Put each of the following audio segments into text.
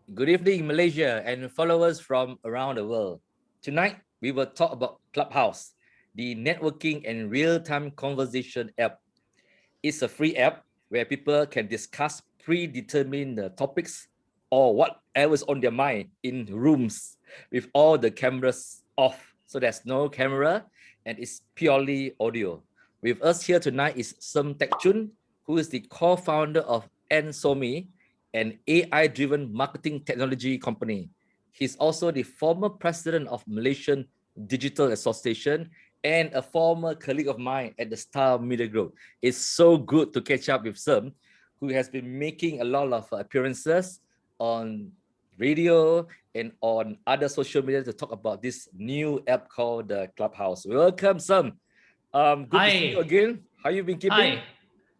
Good evening, Malaysia and followers from around the world. Tonight, we will talk about Clubhouse, the networking and real-time conversation app. It's a free app where people can discuss predetermined topics or whatever's on their mind in rooms with all the cameras off. So there's no camera and it's purely audio. With us here tonight is Serm Teck Choon, who is the co-founder of Antsomi, an AI-driven marketing technology company. He's also the former president of Malaysian Digital Association and a former colleague of mine at the Star Media Group. It's so good to catch up with Serm, who has been making a lot of appearances on radio and on other social media to talk about this new app called the Clubhouse. Welcome, Serm. Good to see you Hi. again. How you been keeping? Hi.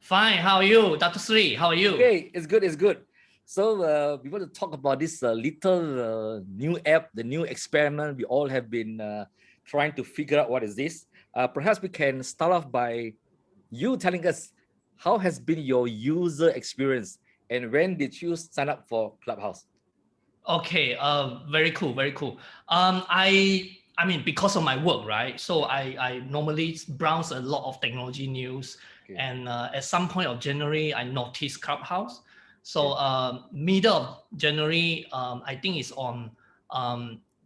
Fine. How are you, Dr. Sri? How are you? Okay, it's good. It's good. So we want to talk about this little new app, the new experiment we all have been trying to figure out what is this. Perhaps we can start off by you telling us how has been your user experience and when did you sign up for Clubhouse? Okay. Very cool. Very cool. I mean, because of my work, right? So I normally browse a lot of technology news, Okay. and at some point of January, I noticed Clubhouse. So middle of January, I think it's on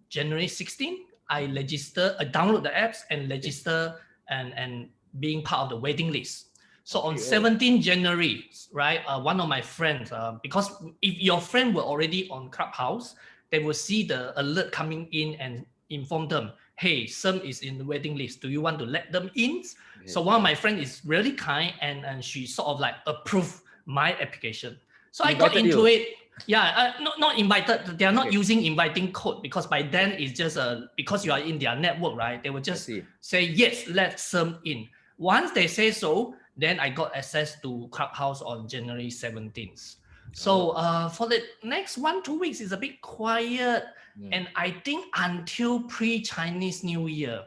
January 16. I download the apps and register and being part of the waiting list. So on 17 January, right, one of my friends, because if your friend were already on Clubhouse, they will see the alert coming in and inform them, hey, Serm is in the waiting list. Do you want to let them in? Okay. So one of my friends is really kind and she sort of like approved my application. So I got into it. Yeah, not invited. They are not using inviting code because by then it's just because you are in their network, right? They will just say, yes, let Serm in. Once they say so, then I got access to Clubhouse on January 17th. So for the next 1-2 weeks, it's a bit quiet. And I think until pre-Chinese New Year,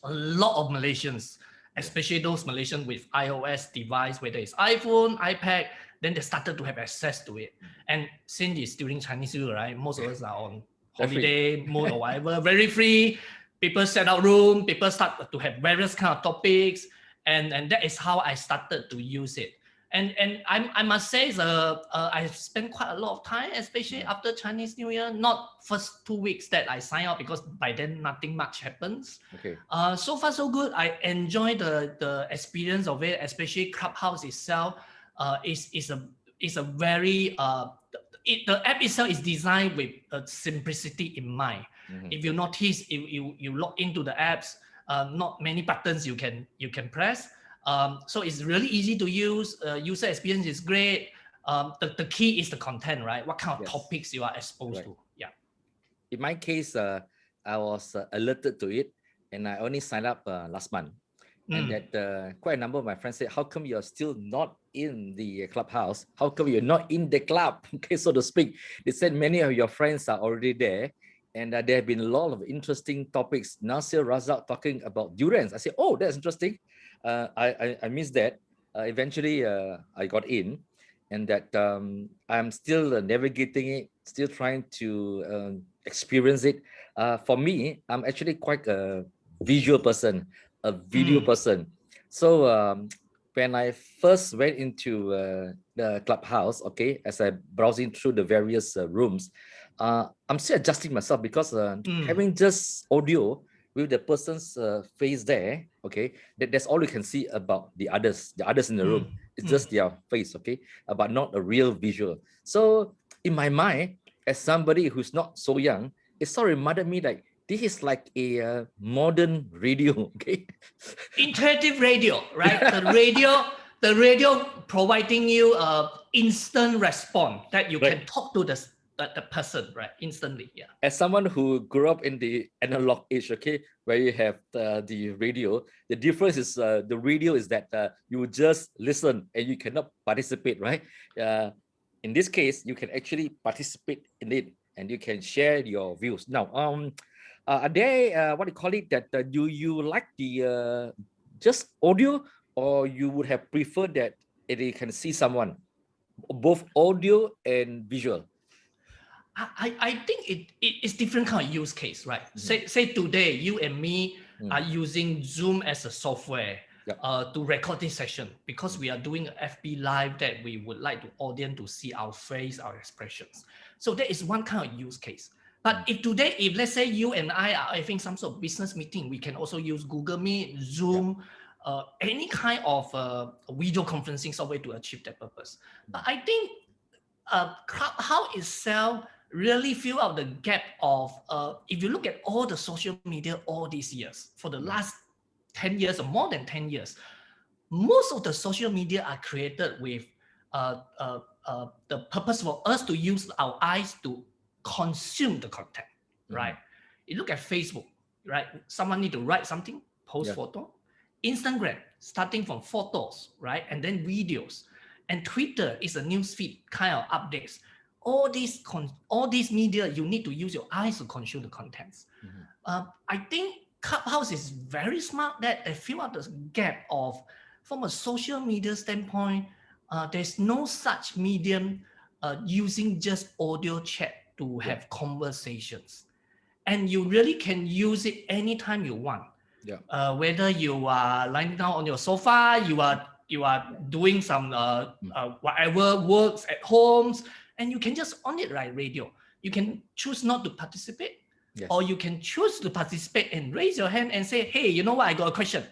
a lot of Malaysians, especially those Malaysians with iOS device, whether it's iPhone, iPad, then they started to have access to it. And since it's during Chinese New Year, right, most of us are on holiday mode or whatever, very free. People set out room, people start to have various kind of topics. And that is how I started to use it. And I must say, I spent quite a lot of time, especially after Chinese New Year. Not first 2 weeks that I signed up because by then nothing much happens. Okay. So far so good. I enjoy the experience of it, especially Clubhouse itself. Is a very the app itself is designed with simplicity in mind. If you notice, you log into the apps. Not many buttons you can press. So it's really easy to use. User experience is great. The key is the content, right? What kind of topics you are exposed to. Yeah. In my case, I was alerted to it and I only signed up last month. And that quite a number of my friends said, how come you're still not in the Clubhouse? How come you're not in the club? Okay, so to speak. They said many of your friends are already there. And there have been a lot of interesting topics. Nasir Razak talking about durians. I said, oh, that's interesting. I missed that. Eventually, I got in. And that I'm still navigating it, still trying to experience it. For me, I'm actually quite a visual person, a video person. So when I first went into the Clubhouse, okay, as I browsing through the various rooms, I'm still adjusting myself because having just audio with the person's face there, okay, that's all you can see about the others in the room. It's just their face, okay, but not a real visual. So in my mind, as somebody who's not so young, it sort of reminded me like this is like a modern radio, okay? Interactive radio, right? the radio providing you instant response that you can talk to the person, right? Instantly, yeah. As someone who grew up in the analog age, okay, where you have the radio, the difference is the radio is that you just listen and you cannot participate, right? In this case, you can actually participate in it and you can share your views. Now, are there what do you call it? That do you like the just audio, or you would have preferred that you can see someone, both audio and visual? I think it's different kind of use case, right? Say today you and me are using Zoom as a software to record this session because we are doing an FB live that we would like the audience to see our face, our expressions. So that is one kind of use case. But if today, if let's say you and I are having some sort of business meeting, we can also use Google Meet, Zoom, any kind of video conferencing software to achieve that purpose. But I think Clubhouse itself really fill out the gap of if you look at all the social media all these years, for the last 10 years or more than 10 years, most of the social media are created with the purpose for us to use our eyes to consume the content, right? You look at Facebook, right? Someone need to write something, post photo. Instagram, starting from photos, right? And then videos. And Twitter is a newsfeed kind of updates. All these media, you need to use your eyes to consume the contents. I think Clubhouse is very smart that they fill out the gap of, from a social media standpoint, there's no such medium using just audio chat to have conversations. And you really can use it anytime you want. Whether you are lying down on your sofa, you are doing some whatever works at homes, and you can just on it, right? Radio. You can choose not to participate, or you can choose to participate and raise your hand and say, hey, you know what, I got a question,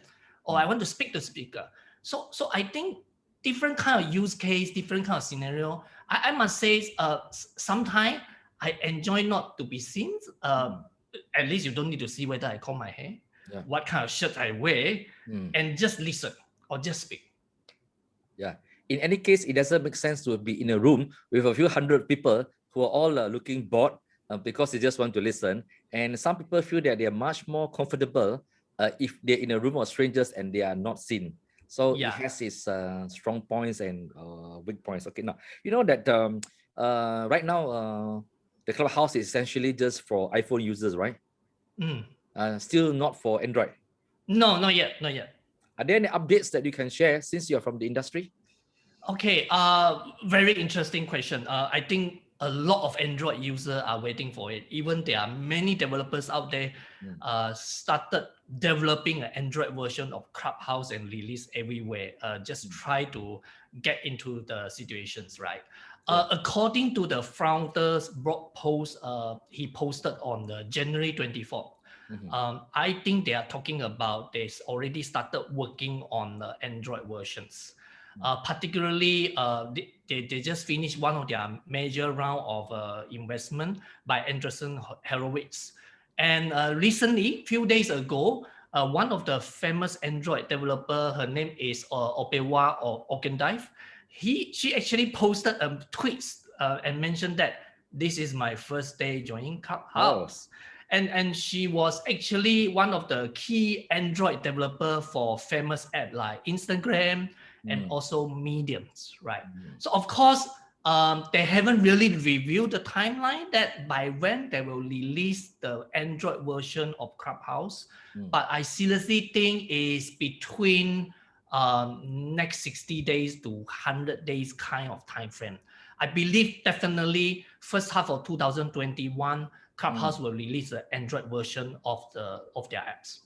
or I want to speak to the speaker. So I think different kind of use case, different kind of scenario. I must say, sometimes I enjoy not to be seen. At least you don't need to see whether I comb my hair, what kind of shirt I wear, and just listen or just speak. In any case, it doesn't make sense to be in a room with a few hundred people who are all looking bored because they just want to listen. And some people feel that they are much more comfortable if they're in a room of strangers and they are not seen. So it has its strong points and weak points. Okay, now you know that right now the Clubhouse is essentially just for iPhone users, right? Still not for Android. No, not yet, not yet. Are there any updates that you can share since you're from the industry? Okay, very interesting question. I think a lot of Android users are waiting for it. Even there are many developers out there started developing an Android version of Clubhouse and release everywhere. Just try to get into the situations, right? According to the founder's blog post, he posted on the January 24th. I think they are talking about they already started working on the Android versions. Particularly, they just finished one of their major round of investment by Andreessen Horowitz. And recently, few days ago, one of the famous Android developer, her name is Opewa or Okendive. She actually posted a tweet and mentioned that this is my first day joining Clubhouse. And she was actually one of the key Android developer for famous app like Instagram and also Mediums, right? So of course, they haven't really revealed the timeline that by when they will release the Android version of Clubhouse. But I seriously think is between next 60 days to 100 days kind of time frame. I believe definitely first half of 2021, Clubhouse will release the Android version of their apps.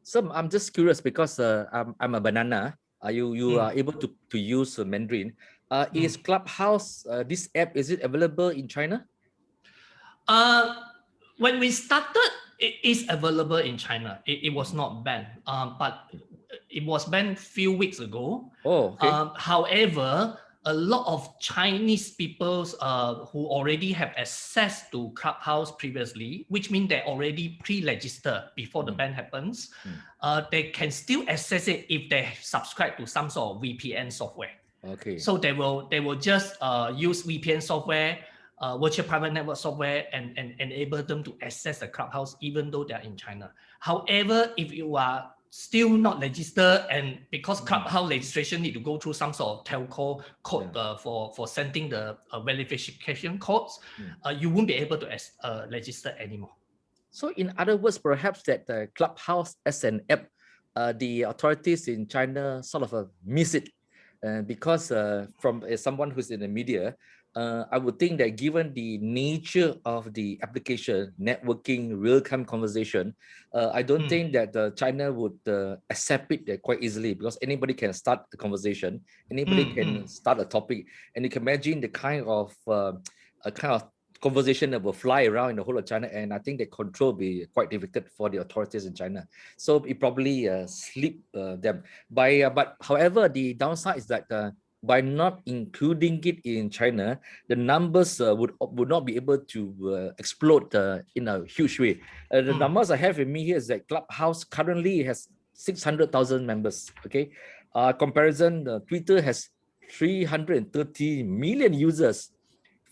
So I'm just curious because I'm a banana. You are able to use Mandarin. Is Clubhouse this app, is it available in China? When we started, it is available in China. It was not banned, but it was banned a few weeks ago. However, a lot of Chinese people who already have access to Clubhouse previously, which means they already pre-registered before the ban happens, they can still access it if they subscribe to some sort of VPN software. So they will just use VPN software, virtual private network software, and enable them to access the Clubhouse even though they're in China. However, if you are still not registered, and because Clubhouse registration need to go through some sort of telco code for sending the verification codes, you won't be able to register anymore. So in other words, perhaps that Clubhouse as an app, the authorities in China sort of miss it because from someone who's in the media, I would think that given the nature of the application, networking, real-time conversation, I don't think that China would accept it quite easily, because anybody can start a conversation, anybody can start a topic, and you can imagine the kind of conversation that will fly around in the whole of China, and I think the control will be quite difficult for the authorities in China. So it probably slip them. But however, the downside is that by not including it in China, the numbers would not be able to explode in a huge way. The numbers I have with me here is that Clubhouse currently has 600,000 members. Okay, comparison, Twitter has 330 million users.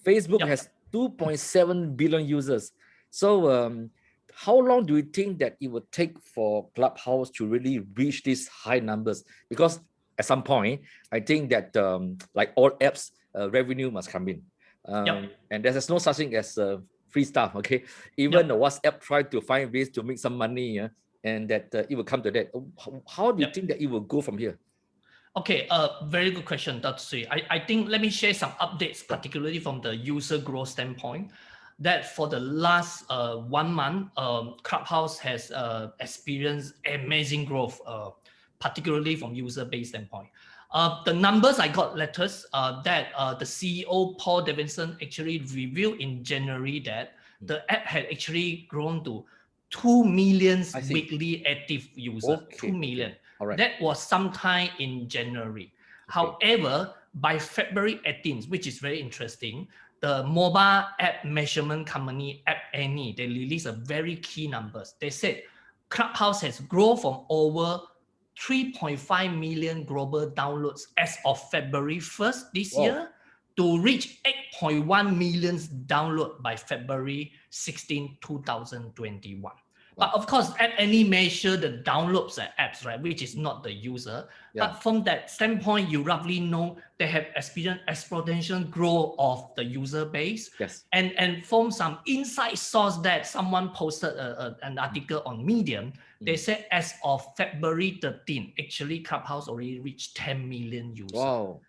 Facebook has 2.7 billion users. So how long do you think that it would take for Clubhouse to really reach these high numbers? Because at some point, I think that like all apps, revenue must come in. And there's no such thing as free stuff, okay? Even the WhatsApp tried to find ways to make some money, and that it will come to that. How do you think that it will go from here? Okay, very good question, Dr. Sui. I think let me share some updates, particularly from the user growth standpoint, that for the last 1 month, Clubhouse has experienced amazing growth, particularly from user base standpoint. The numbers I got letters that the CEO, Paul Davidson, actually revealed in January that the app had actually grown to 2 million weekly active users, 2 million. Right. That was sometime in January. However, by February 18th, which is very interesting, the mobile app measurement company App Annie, they released a very key numbers. They said Clubhouse has grown from over 3.5 million global downloads as of February 1st this year to reach 8.1 million downloads by February 16, 2021. But of course, App Annie measure the downloads and apps, right, which is not the user. But from that standpoint, you roughly know they have experienced exponential growth of the user base. And from some inside source that someone posted an article on Medium, they said as of February 13, actually Clubhouse already reached 10 million users. Wow.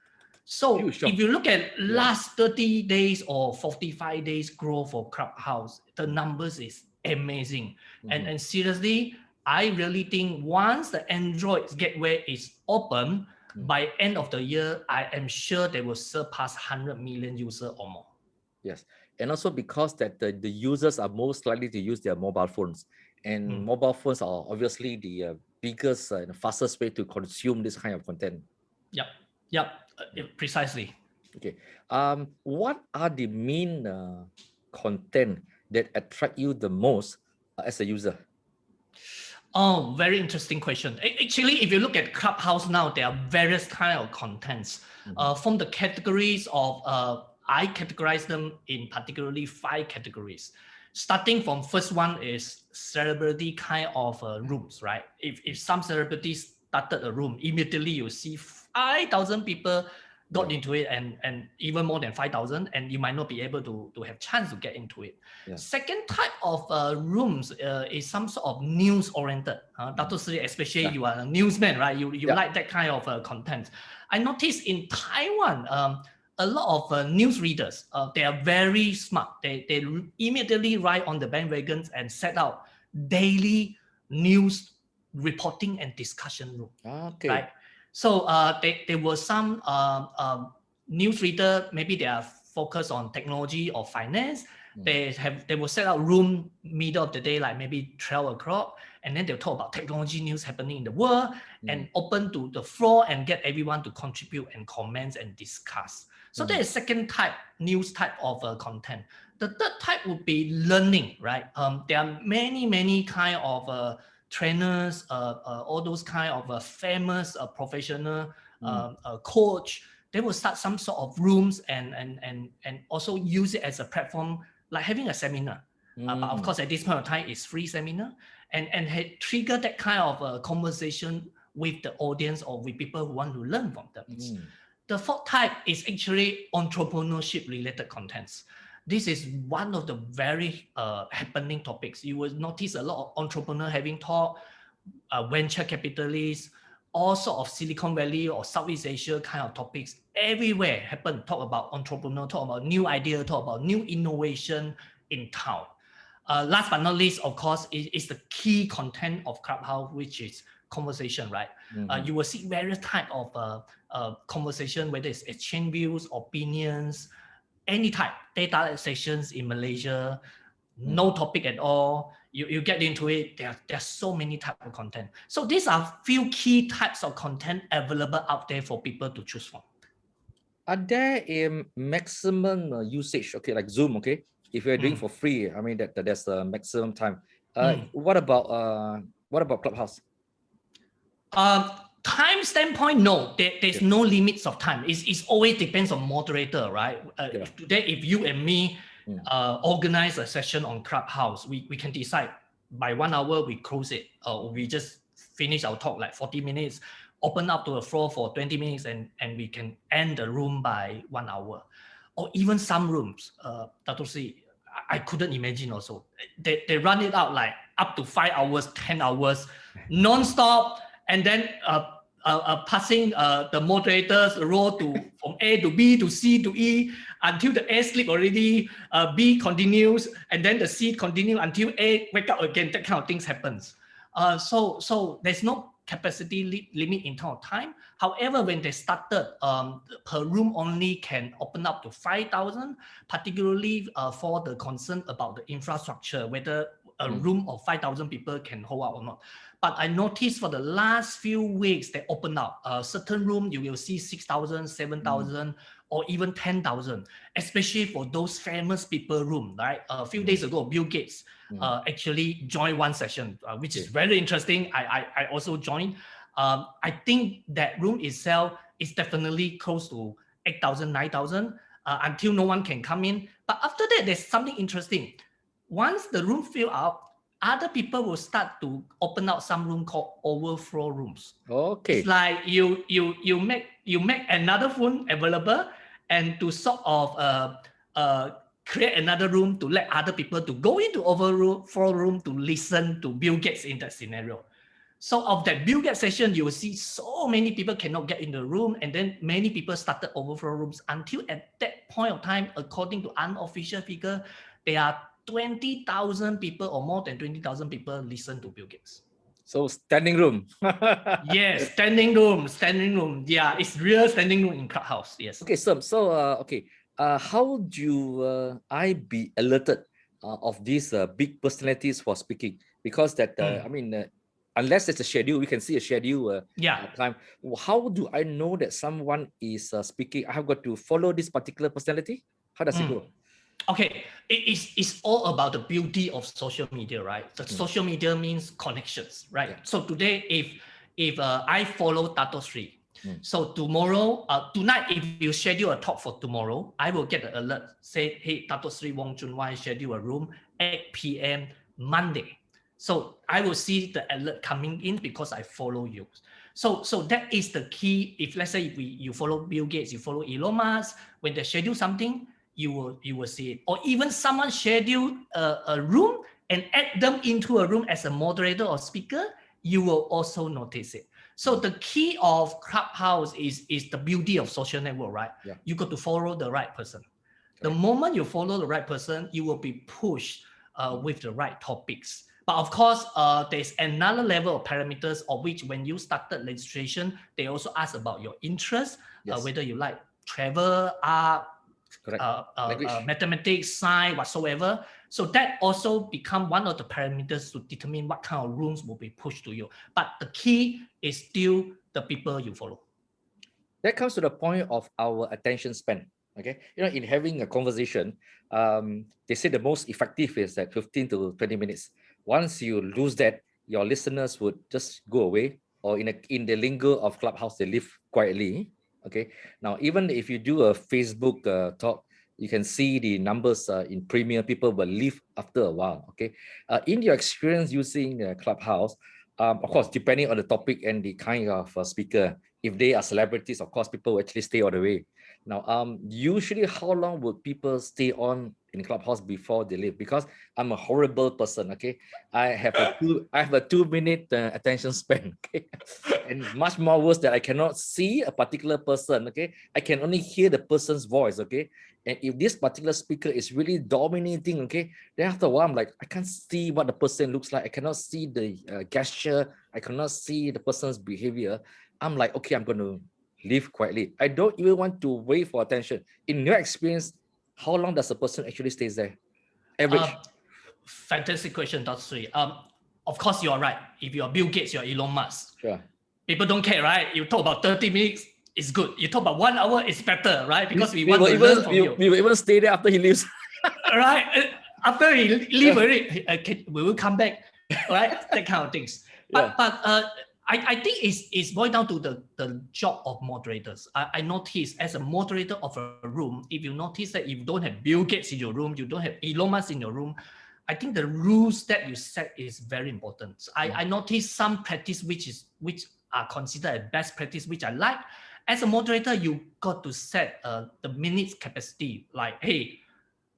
So if you look at last 30 days or 45 days growth for Clubhouse, the numbers is amazing. And seriously, I really think once the Android gateway is open, by end of the year, I am sure they will surpass 100 million users or more. Yes, and also because that the users are most likely to use their mobile phones, and mobile phones are obviously the biggest and fastest way to consume this kind of content. Precisely. Okay, what are the main content that attract you the most as a user? Oh, very interesting question. Actually, if you look at Clubhouse now, there are various kind of contents. From the categories of, I categorize them in particularly 5 categories. Starting from first one is celebrity kind of rooms, right? If some celebrities started a room, immediately you see 5,000 people got into it, and even more than 5,000, and you might not be able to have chance to get into it. Second type of rooms is some sort of news oriented. Dr. Sri, especially you are a newsman, right? You like that kind of content. I noticed in Taiwan, a lot of news readers, they are very smart. They immediately ride on the bandwagons and set out daily news reporting and discussion room. Right? So there were some news reader, maybe they are focused on technology or finance. They will set out room middle of the day, like maybe 12 o'clock, and then they'll talk about technology news happening in the world and open to the floor and get everyone to contribute and comment and discuss. So that is second type, news type of content. The third type would be learning, right? There are many kind of trainers, all those kind of famous professional coach. They will start some sort of rooms and also use it as a platform, like having a seminar. But of course, at this point of time, it's free seminar, and trigger that kind of conversation with the audience or with people who want to learn from them. The fourth type is actually entrepreneurship related contents. This is one of the very happening topics. You will notice a lot of entrepreneurs having talk, venture capitalists, all sort of Silicon Valley or Southeast Asia kind of topics everywhere happen. Talk about entrepreneur, talk about new idea, talk about new innovation in town. Last but not least, of course, is the key content of Clubhouse, which is conversation, right? You will see various type of conversation, whether it's exchange views, opinions, any type, data sessions in Malaysia, no topic at all. You get into it, there are so many types of content. So these are few key types of content available out there for people to choose from. Are there a maximum usage? Okay, like Zoom, okay? If you're doing for free, I mean that there's a maximum time. What about Clubhouse? Time standpoint, no, there's no limits of time. It's always depends on moderator, right? Today, if you and me organize a session on Clubhouse, we can decide by 1 hour we close it, or we just finish our talk like 40 minutes, open up to the floor for 20 minutes, and we can end the room by 1 hour. Or even some rooms, Dato Sri, I couldn't imagine also. They run it out like up to 5 hours, 10 hours, non-stop, and then passing the moderator's role from A to B to C to E until the A sleep already, B continues, and then the C continue until A wake up again. That kind of things happens. So there's no capacity limit in terms of time. However, when they started, per room only can open up to 5,000, particularly for the concern about the infrastructure, whether a room of 5,000 people can hold out or not. But I noticed for the last few weeks, they open up a certain room, you will see 6,000, 7,000, or even 10,000, especially for those famous people room, right? A few days ago, Bill Gates actually joined one session, which is very interesting. I also joined. I think that room itself is definitely close to 8,000, 9,000 until no one can come in. But after that, there's something interesting. Once the room fill up, other people will start to open out some room called overflow rooms. Okay. It's like you make another phone available, and to sort of create another room to let other people to go into overflow room to listen to Bill Gates in that scenario. So of that Bill Gates session, you will see so many people cannot get in the room, and then many people started overflow rooms until at that point of time, according to unofficial figure, there are 20,000 people or more than 20,000 people listen to Bill Gates. So standing room. Yes, standing room. Yeah, it's real standing room in Clubhouse. Yes. Okay, so how do I be alerted of these big personalities for speaking? Because that I mean, unless it's a schedule, we can see a schedule time. How do I know that someone is speaking? I have got to follow this particular personality. How does it go? Okay, it's all about the beauty of social media, right? The social media means connections, right? Yeah. So today, if I follow Dato Sri, so tomorrow, tonight, if you schedule a talk for tomorrow, I will get an alert, say, hey, Dato Sri RealChunWai schedule a room, 8 p.m. Monday. So I will see the alert coming in because I follow you. So that is the key. If let's say you follow Bill Gates, you follow Elon Musk, when they schedule something, you will see it. Or even someone schedule a room and add them into a room as a moderator or speaker, you will also notice it. So the key of Clubhouse is the beauty of social network, right? Yeah. You got to follow the right person. Okay. The moment you follow the right person, you will be pushed with the right topics. But of course, there's another level of parameters of which when you started registration, they also ask about your interest, whether you like travel, art, mathematics, science, whatsoever. So that also become one of the parameters to determine what kind of rooms will be pushed to you. But the key is still the people you follow. That comes to the point of our attention span. Okay, in having a conversation, they say the most effective is at 15 to 20 minutes. Once you lose that, your listeners would just go away, or in the lingo of Clubhouse, they live quietly. Okay, now even if you do a Facebook talk, you can see the numbers in Premier, people will leave after a while. Okay, in your experience using Clubhouse, of course, depending on the topic and the kind of speaker, If they are celebrities, of course, people will actually stay all the way. Now, usually how long would people stay on in Clubhouse before they leave? Because I'm a horrible person, okay? I have a 2-minute attention span, okay? And much more worse that I cannot see a particular person, okay? I can only hear the person's voice, okay? And if this particular speaker is really dominating, okay, then after a while, I'm like, I can't see what the person looks like. I cannot see the gesture. I cannot see the person's behavior. I'm like, okay, I'm going to leave quietly. I don't even want to wait for attention. In your experience, how long does a person actually stays there? Average. Fantastic question, Dr. Sri. Of course, you're right. If you're Bill Gates, you're Elon Musk. Sure. People don't care, right? You talk about 30 minutes, it's good. You talk about 1 hour, it's better, right? Because we want to learn from you. We will even stay there after he leaves. Right? After he leave already, we will come back, right? That kind of things. But I think it's boiled down to the job of moderators. I notice as a moderator of a room, if you notice that if you don't have Bill Gates in your room, you don't have Elon Musk in your room, I think the rules that you set is very important. I notice some practice which are considered as best practice, which I like. As a moderator, you got to set the minutes capacity. Like, hey,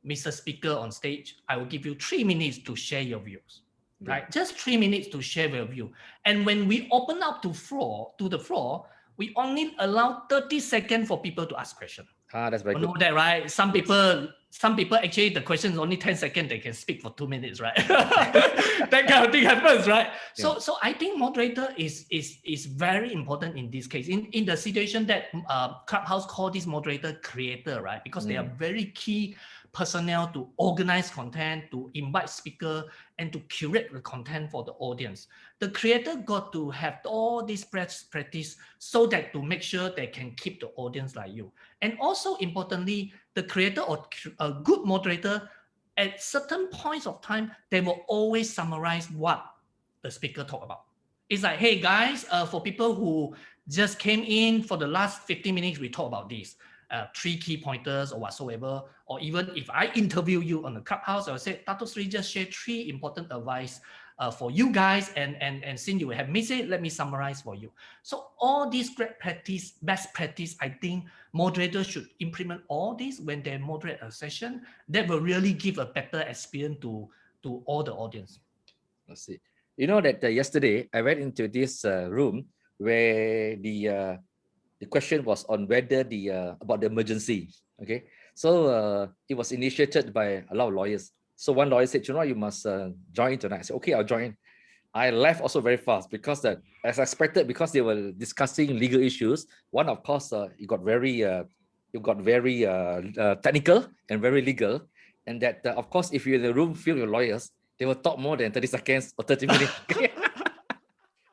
Mr. Speaker on stage, I will give you 3 minutes to share your views. Right, just 3 minutes to share your view. And when we open up to the floor, we only allow 30 seconds for people to ask questions. That's very good. You know that, right? Some people actually the question is only 10 seconds. They can speak for 2 minutes, right? That kind of thing happens, right? So I think moderator is very important in this case. In the situation that Clubhouse call this moderator creator, right? Because they are very key personnel to organize content, to invite speaker, and to curate the content for the audience. The creator got to have all this practice so that to make sure they can keep the audience like you. And also importantly, the creator or a good moderator at certain points of time, they will always summarize what the speaker talked about. It's like, hey guys, for people who just came in for the last 15 minutes, we talk about this. 3 key pointers or whatsoever, or even if I interview you on the Clubhouse, I will say, Dr. Sri just share 3 important advice for you guys, and since you have missed it, let me summarize for you. So all these great practice, best practice, I think moderators should implement all this when they moderate a session. That will really give a better experience to all the audience. Let's see. You know that yesterday I went into this room where the question was on whether about the emergency. Okay, so it was initiated by a lot of lawyers. So one lawyer said, you know, you must join tonight. I said, okay, I'll join. I left also very fast because that, as expected, because they were discussing legal issues. One, of course, it got very technical and very legal, and that of course, if you're in the room filled with lawyers, they will talk more than 30 seconds or 30 minutes.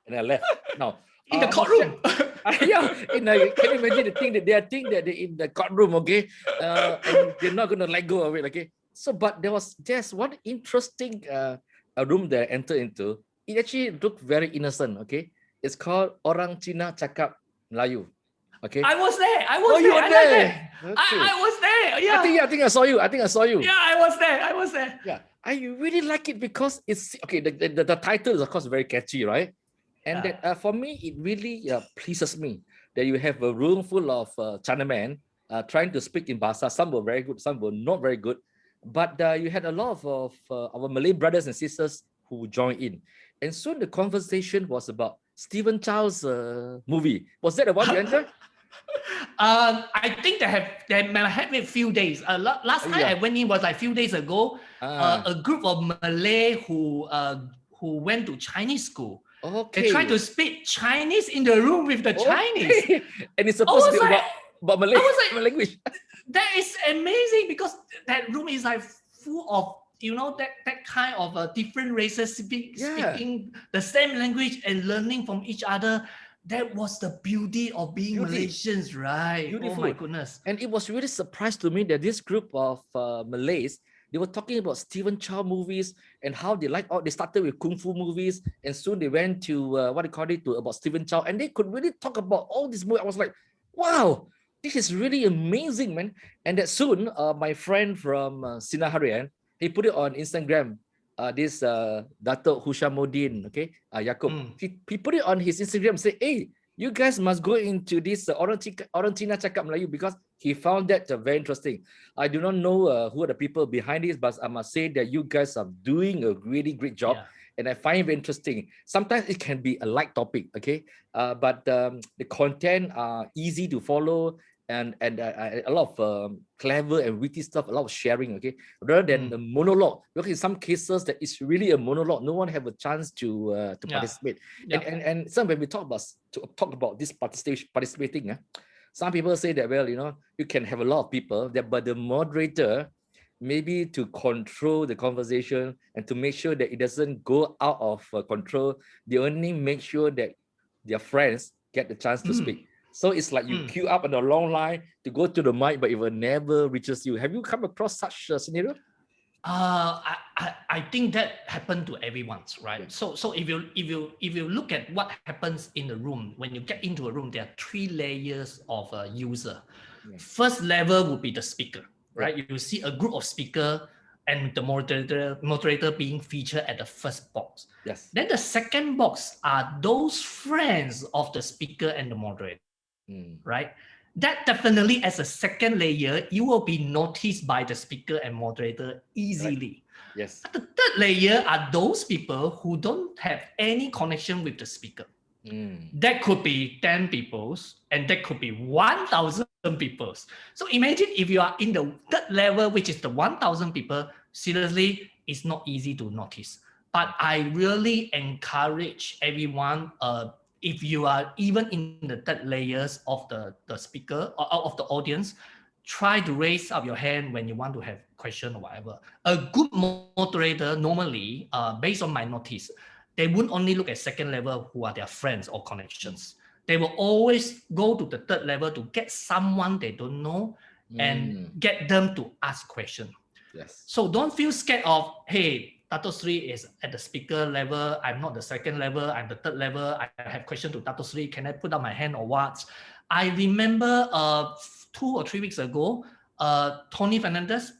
And I left. Now in the courtroom. Can you imagine the thing that they're in the courtroom, okay? And they're not going to let go of it, okay? So, but there's one interesting a room that I entered into. It actually looked very innocent, okay? It's called Aurang China Cakap Melayu, okay? I was there. You were there. I was there. Yeah. I think I saw you. Yeah, I was there. Yeah, I really like it because it's okay. The title is of course very catchy, right? And that for me, it really pleases me that you have a room full of Chinamen trying to speak in Bahasa. Some were very good, some were not very good. But you had a lot of our Malay brothers and sisters who joined in. And soon the conversation was about Stephen Chow's movie. Was that the one you entered? I think they might have it a few days. Last time I went in was like a few days ago. A group of Malay who went to Chinese school. Okay. They try to speak Chinese in the room with the Chinese. And it's supposed to be about Malay, language. That is amazing because that room is like full of, you know, that kind of different races speaking the same language and learning from each other. That was the beauty of being Malaysians, right? Beautiful. Oh my goodness. And it was really surprised to me that this group of Malays, they were talking about Stephen Chow movies and how they they started with Kung Fu movies and soon they went to about Stephen Chow, and they could really talk about all these movies. I was like, wow, this is really amazing, man. And that soon, my friend from Sinaharian, he put it on Instagram. Dato' Hushamuddin, okay, Yaakob, he put it on his Instagram and said, hey, you guys must go into this Aurang China Cakap Melayu, because he found that very interesting. I do not know who are the people behind this, but I must say that you guys are doing a really great job. Yeah. And I find it very interesting. Sometimes it can be a light topic, okay? But the content are easy to follow, and a lot of clever and witty stuff, a lot of sharing, okay? Rather than the monologue, because in some cases that it's really a monologue, no one have a chance to participate. And some when we talk about this participating, some people say that, well, you can have a lot of people, but the moderator, maybe to control the conversation and to make sure that it doesn't go out of control, they only make sure that their friends get the chance to speak. So it's like you queue up on a long line to go to the mic, but it will never reaches you. Have you come across such a scenario? I think that happened to everyone, right? Yeah. So if you look at what happens in the room, when you get into a room, there are 3 layers of a user. Yeah. First level would be the speaker, right? You see a group of speaker and the moderator being featured at the first box. Yes. Then the second box are those friends of the speaker and the moderator, right? That definitely, as a second layer, you will be noticed by the speaker and moderator easily. Right. Yes. But the third layer are those people who don't have any connection with the speaker. That could be 10 people, and that could be 1,000 people. So imagine if you are in the third level, which is the 1,000 people, seriously, it's not easy to notice. But I really encourage everyone, if you are even in the third layers of the speaker or of the audience, try to raise up your hand when you want to have question or whatever. A good moderator normally, based on my notice, they won't only look at second level who are their friends or connections. They will always go to the third level to get someone they don't know and get them to ask questions. Yes. So don't feel scared of, hey, Dato Sri is at the speaker level. I'm not the second level. I'm the third level. I have question to Dato Sri. Can I put up my hand or what? I remember 2 or 3 weeks ago, Tony Fernandez,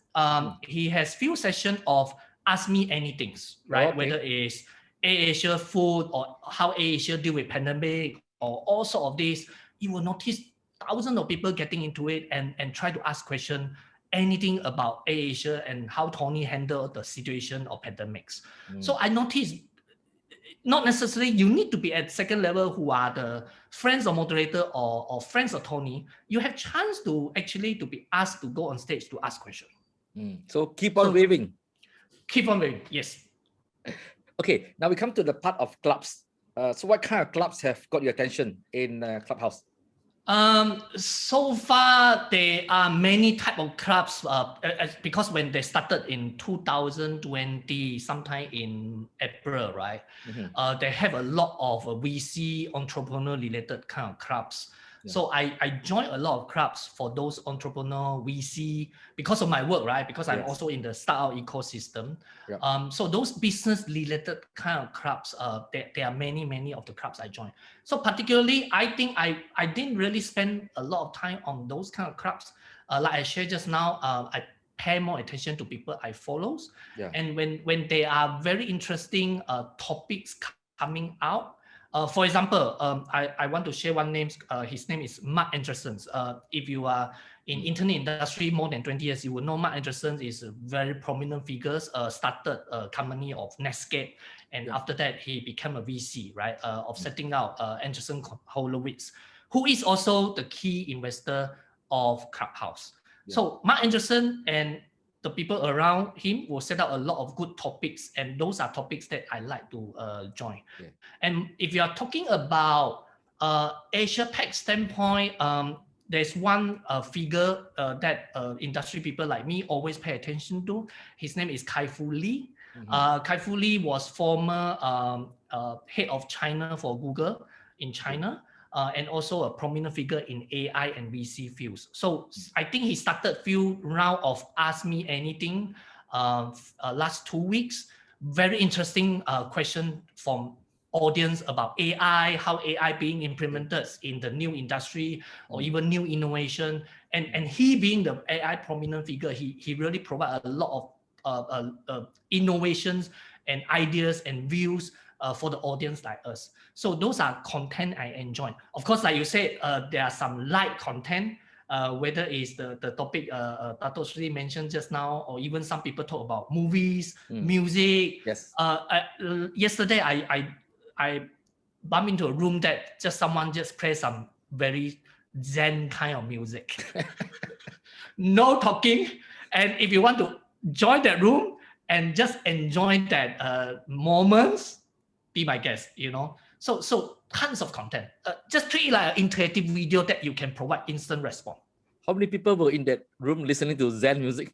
he has few sessions of Ask Me Anything, right? Okay. Whether it's AirAsia food or how AirAsia deal with pandemic or all sort of this, you will notice thousands of people getting into it and try to ask questions, anything about AirAsia and how Tony handled the situation of pandemics. So I noticed not necessarily you need to be at second level who are the friends of moderator or friends of Tony. You have chance to actually to be asked to go on stage to ask questions. So keep on waving. Keep on waving, yes. Okay, now we come to the part of clubs. So what kind of clubs have got your attention in Clubhouse? So far, there are many type of clubs because when they started in 2020, sometime in April, right? They have a lot of VC entrepreneur related kind of clubs. Yeah. So I joined a lot of clubs for those entrepreneur VC because of my work, right? Because I'm also in the startup ecosystem. Yep. So those business related kind of clubs, there are many of the clubs I joined. So particularly, I think I didn't really spend a lot of time on those kind of clubs. Like I shared just now, I pay more attention to people I follow. Yeah. And when they are very interesting topics coming out, for example, I want to share one name. His name is Mark Anderson. If you are in internet industry more than 20 years, you will know Mark Anderson is a very prominent figure. Started a company of Netscape, and after that he became a VC, right? Of setting out Anderson Horowitz, who is also the key investor of Clubhouse. Yeah. So Mark Anderson and the people around him will set out a lot of good topics, and those are topics that I like to join. Yeah. And if you are talking about Asia Pac standpoint, there's one figure that industry people like me always pay attention to. His name is Kai-Fu Lee. Kai-Fu Lee was former head of China for Google in China. And also a prominent figure in AI and VC fields. So I think he started few round of Ask Me Anything last 2 weeks. Very interesting question from audience about AI, how AI being implemented in the new industry or even new innovation. And he being the AI prominent figure, he really provide a lot of innovations and ideas and views for the audience like us. So those are content I enjoy. Of course, like you said, there are some light content, whether it's the topic Dato Sri mentioned just now, or even some people talk about movies, music. Yes. Yesterday, I bumped into a room that just someone just play some very Zen kind of music. No talking. And if you want to join that room and just enjoy that moments, be my guest, you know. So tons of content. Just treat it like an interactive video that you can provide instant response. How many people were in that room listening to Zen music?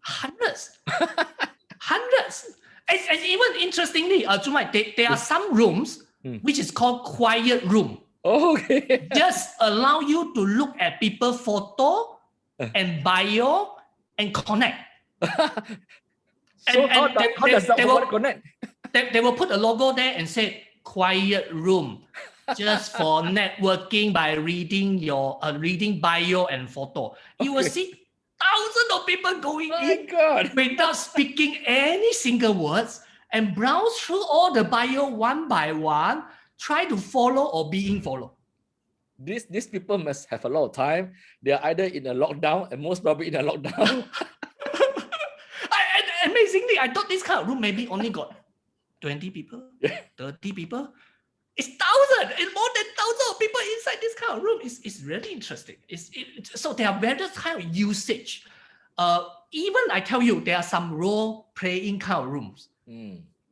Hundreds. Hundreds. And even interestingly, Chunwai, there are some rooms which is called quiet room. Oh, okay. Just allow you to look at people photo and bio and connect. So how does that connect? They will put a logo there and say quiet room, just for networking by reading your reading bio and photo. You will see thousands of people going in without speaking any single words and browse through all the bio one by one, try to follow or being followed. These people must have a lot of time. They are either in a lockdown and most probably in a lockdown. Amazingly, I thought this kind of room maybe only got 20 people, 30 people. It's thousands. It's more than thousands of people inside this kind of room. It's really interesting. So there are various kind of usage. Even I tell you, there are some role-playing kind of rooms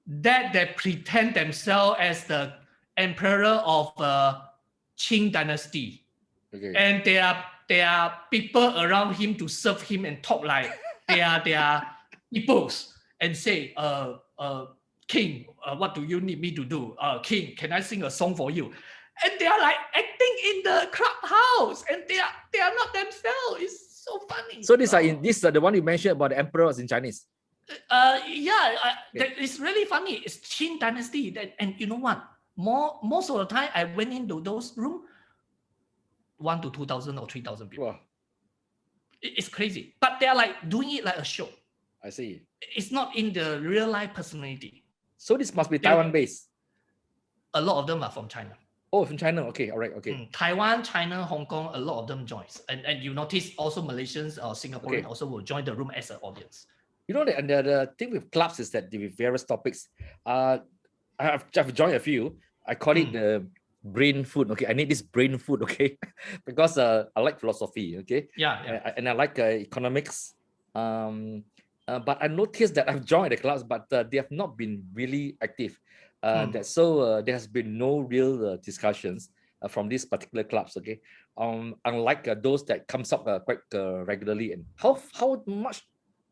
that they pretend themselves as the emperor of Qing dynasty. Okay. And there are people around him to serve him and talk like they are peoples and say, King, what do you need me to do? King, can I sing a song for you? And they are like acting in the clubhouse, and they are not themselves. It's so funny. So these are the one you mentioned about the emperors in Chinese. It's really funny. It's Qing dynasty. And you know what? Most of the time I went into those rooms, 1 to 2,000 or 3,000 people. Wow. It's crazy. But they're like doing it like a show. I see. It's not in the real life personality. So this must be Taiwan based. A lot of them are from China. Oh, from China. Okay, all right, okay. Taiwan, China, Hong Kong, a lot of them joins. And you notice also Malaysians or Singaporeans also will join the room as an audience. You know, the thing with clubs is that with various topics, I've joined a few. I call it the brain food. Okay, I need this brain food. Okay, because I like philosophy. Okay, and I like economics. But I noticed that I've joined the clubs, but they have not been really active. So there has been no real discussions from these particular clubs. Okay, unlike those that comes up quite regularly. And how much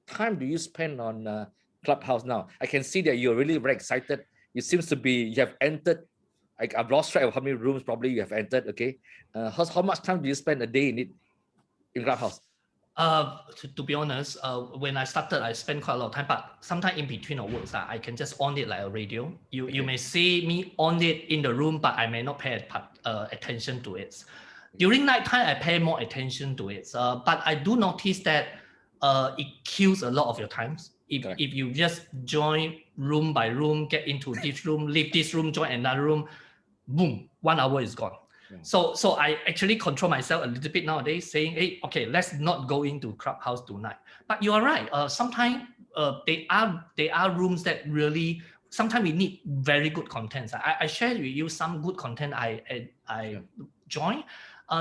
time do you spend on Clubhouse now? I can see that you're really very excited. It seems to be you have entered. I've lost track of how many rooms probably you have entered. Okay, how much time do you spend a day in Clubhouse? To be honest, when I started, I spent quite a lot of time, but sometimes in between of works, I can just on it like a radio. You may see me on it in the room, but I may not pay attention to it. During nighttime, I pay more attention to it. But I do notice that it kills a lot of your times. If you just join room by room, get into this room, leave this room, join another room, boom, 1 hour is gone. So I actually control myself a little bit nowadays, saying, hey, okay, let's not go into Clubhouse tonight. But you are right. Sometimes they are rooms that really, sometimes we need very good content. I shared with you some good content I joined.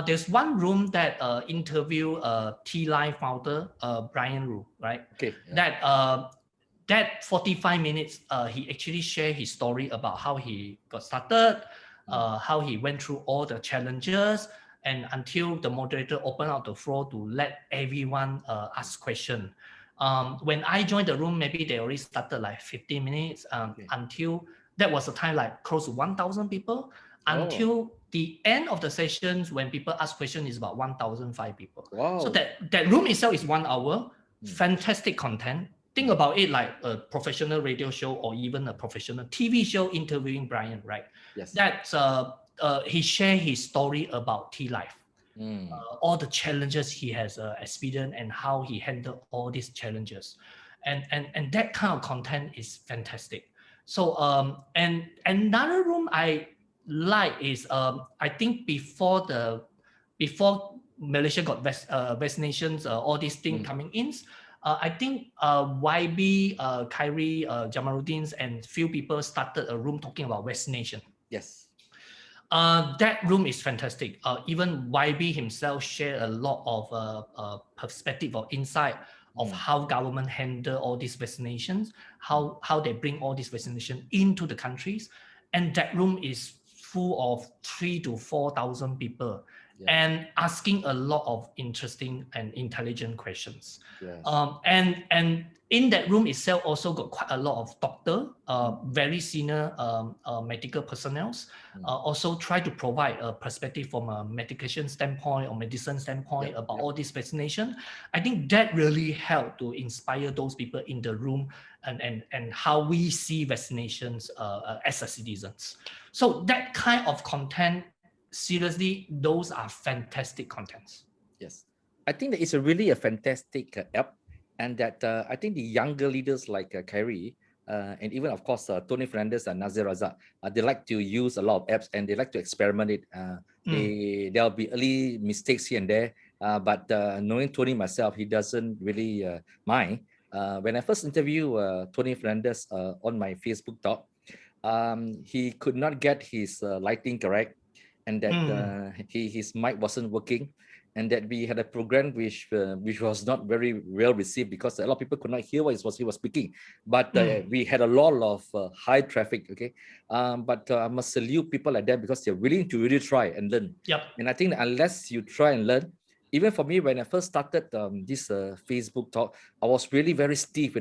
There's one room that interview T-Line founder, Brian Ru, right? Okay. Yeah. That 45 minutes, he actually shared his story about how he got started, how he went through all the challenges, and until the moderator opened up the floor to let everyone ask questions. When I joined the room, maybe they already started like 15 minutes until that was a time like close to 1,000 people. Until the end of the sessions, when people ask questions, is about 1,005 people. Wow. So that room itself is 1 hour, fantastic content. Think about it like a professional radio show or even a professional TV show interviewing Brian, right? Yes. That's he shared his story about T-Life, all the challenges he has experienced and how he handled all these challenges, and that kind of content is fantastic. So and another room I like is I think before Malaysia got vaccinations, all these things coming in. I think YB, Kyrie, Jamaluddin, and few people started a room talking about vaccination. Yes. That room is fantastic. Even YB himself shared a lot of perspective or insight of how government handle all these vaccinations, how they bring all these vaccination into the countries, and that room is full of 3,000 to 4,000 people, and asking a lot of interesting and intelligent questions. Yes. And in that room itself also got quite a lot of doctor, very senior medical personnel, also try to provide a perspective from a medication standpoint or medicine standpoint about all this vaccination. I think that really helped to inspire those people in the room and how we see vaccinations as a citizens. So that kind of content, seriously, those are fantastic contents. Yes, I think that it's really a fantastic app, and that I think the younger leaders like Kyrie and even of course Tony Fernandez and Nazir Razak, they like to use a lot of apps and they like to experiment it. There'll be early mistakes here and there, but knowing Tony myself, he doesn't really mind. When I first interviewed Tony Fernandez on my Facebook talk, he could not get his lighting correct, and that his mic wasn't working, and that we had a program which was not very well received because a lot of people could not hear what he was speaking. But we had a lot of high traffic. Okay, but I must salute people like that because they're willing to really try and learn. And I think that unless you try and learn, even for me, when I first started this Facebook talk, I was really very stiff,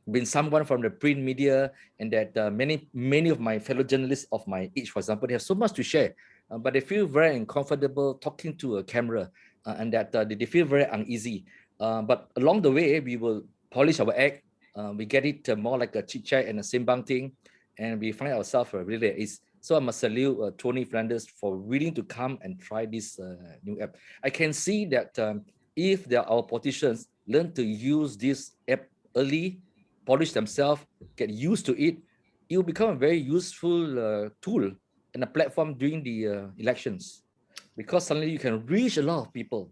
been someone from the print media, and that many of my fellow journalists of my age, for example, they have so much to share, but they feel very uncomfortable talking to a camera, and that they feel very uneasy. But along the way, we will polish our act. We get it more like a chit chat and a simbang thing, and we find ourselves really at ease. So I must salute Tony Fernandez for willing to come and try this new app. I can see that if our politicians learn to use this app early, polish themselves, get used to it, it will become a very useful tool and a platform during the elections, because suddenly you can reach a lot of people.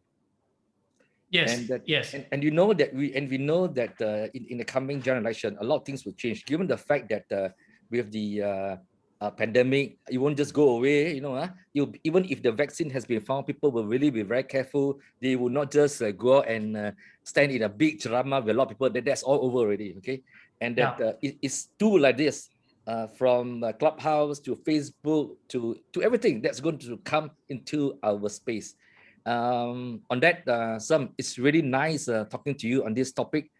Yes, and that, yes. And you know that we know that in the coming general election, a lot of things will change, given the fact that with the pandemic, it won't just go away. Even if the vaccine has been found, people will really be very careful. They will not just go out and stand in a big ceramah with a lot of people. That's all over already. Okay, and that it's too like this. From Clubhouse to Facebook to everything that's going to come into our space. On that, Serm, it's really nice talking to you on this topic.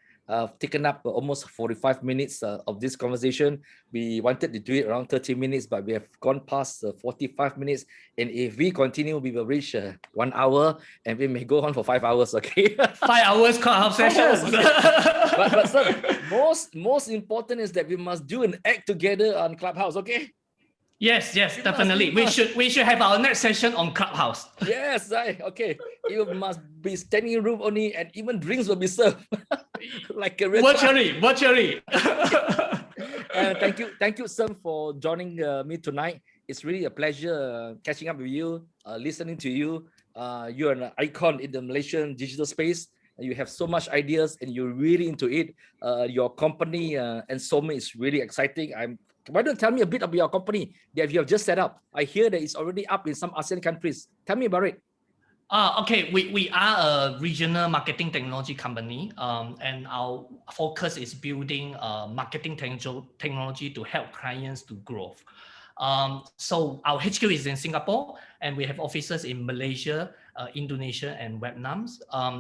Taken up almost 45 minutes of this conversation. We wanted to do it around 30 minutes, but we have gone past 45 minutes. And if we continue, we will reach 1 hour, and we may go on for 5 hours. Okay, 5 hours Clubhouse sessions. but Serm, most important is that we must do an act together on Clubhouse. Okay. Yes, definitely. We should have our next session on Clubhouse. Yes, okay. You must be standing room only, and even drinks will be served like a virtually. Thank you, Serm, for joining me tonight. It's really a pleasure catching up with you, listening to you. You're an icon in the Malaysian digital space. You have so much ideas, and you're really into it. Your company Antsomi is really exciting. Why don't you tell me a bit about your company that you have just set up? I hear that it's already up in some ASEAN countries. Tell me about it. Okay, we are a regional marketing technology company, and our focus is building marketing technology to help clients to grow. So our HQ is in Singapore, and we have offices in Malaysia, Indonesia, and Vietnam.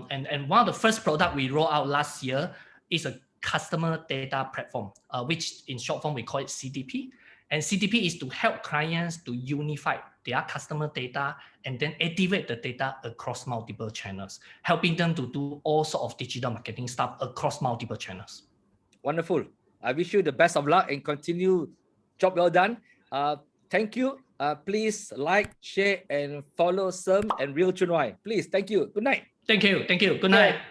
And one of the first product we rolled out last year is a customer data platform, which in short form we call it CDP. And CDP is to help clients to unify their customer data and then activate the data across multiple channels, helping them to do all sorts of digital marketing stuff across multiple channels. Wonderful. I wish you the best of luck and continue. Job well done. Thank you. Please like, share, and follow Serm and RealChunWai. Please. Thank you. Good night. Thank you. Good night.